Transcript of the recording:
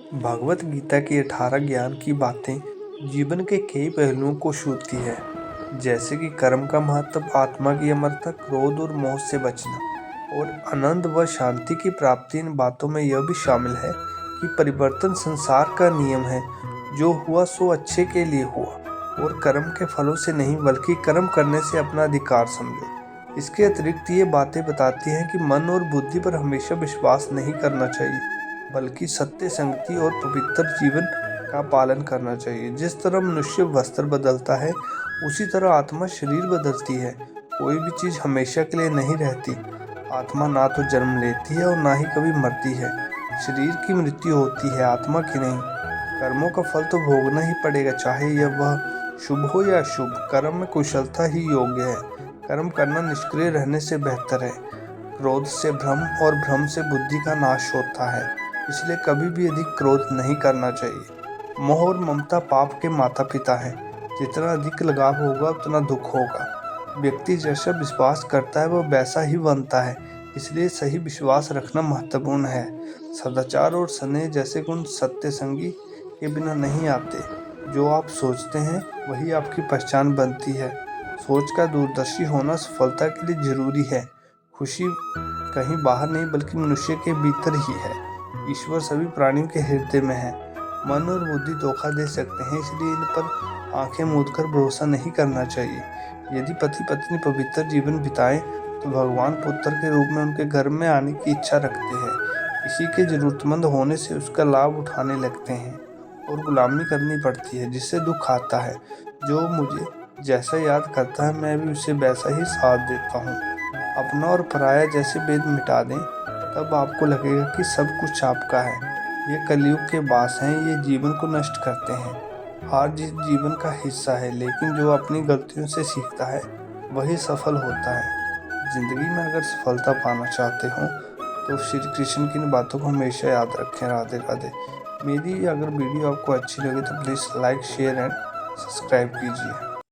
भगवत गीता की 18 ज्ञान की बातें जीवन के कई पहलुओं को छूती है, जैसे कि कर्म का महत्व, आत्मा की अमरता, क्रोध और मोह से बचना और आनंद व शांति की प्राप्ति। इन बातों में यह भी शामिल है कि परिवर्तन संसार का नियम है, जो हुआ सो अच्छे के लिए हुआ और कर्म के फलों से नहीं बल्कि कर्म करने से अपना अधिकार समझो। इसके अतिरिक्त ये बातें बताती हैं कि मन और बुद्धि पर हमेशा विश्वास नहीं करना चाहिए, बल्कि सत्य संगति और पवित्र जीवन का पालन करना चाहिए। जिस तरह मनुष्य वस्त्र बदलता है, उसी तरह आत्मा शरीर बदलती है। कोई भी चीज हमेशा के लिए नहीं रहती। आत्मा ना तो जन्म लेती है और ना ही कभी मरती है। शरीर की मृत्यु होती है, आत्मा की नहीं। कर्मों का फल तो भोगना ही पड़ेगा, चाहे यह वह शुभ हो या अशुभ। कर्म में कुशलता ही योग्य है। कर्म करना निष्क्रिय रहने से बेहतर है। क्रोध से भ्रम और भ्रम से बुद्धि का नाश होता है, इसलिए कभी भी अधिक क्रोध नहीं करना चाहिए। मोह और ममता पाप के माता पिता हैं। जितना अधिक लगाव होगा उतना दुख होगा। व्यक्ति जैसा विश्वास करता है वह वैसा ही बनता है, इसलिए सही विश्वास रखना महत्वपूर्ण है। सदाचार और स्नेह जैसे गुण सत्य संगी के बिना नहीं आते। जो आप सोचते हैं वही आपकी पहचान बनती है। सोच का दूरदर्शी होना सफलता के लिए जरूरी है। खुशी कहीं बाहर नहीं बल्कि मनुष्य के भीतर ही है। ईश्वर सभी प्राणियों के हृदय में है। मन और बुद्धि धोखा दे सकते हैं, इसलिए इन पर आंखें मूंद कर भरोसा नहीं करना चाहिए। यदि पति पत्नी पवित्र जीवन बिताएं तो भगवान पुत्र के रूप में उनके घर में आने की इच्छा रखते हैं। किसी के जरूरतमंद होने से उसका लाभ उठाने लगते हैं और गुलामी करनी पड़ती है, जिससे दुख आता है। जो मुझे जैसा याद करता है मैं भी उसे वैसा ही साथ देता हूँ। अपना और पराया जैसे भेद मिटा दें, तब आपको लगेगा कि सब कुछ आपका है। ये कलयुग के बास हैं, ये जीवन को नष्ट करते हैं। हार जीत जीवन का हिस्सा है, लेकिन जो अपनी गलतियों से सीखता है वही सफल होता है। जिंदगी में अगर सफलता पाना चाहते हो तो श्री कृष्ण की इन बातों को हमेशा याद रखें। राधे राधे। मेरी अगर वीडियो आपको अच्छी लगे तो please like, share and subscribe कीजिए।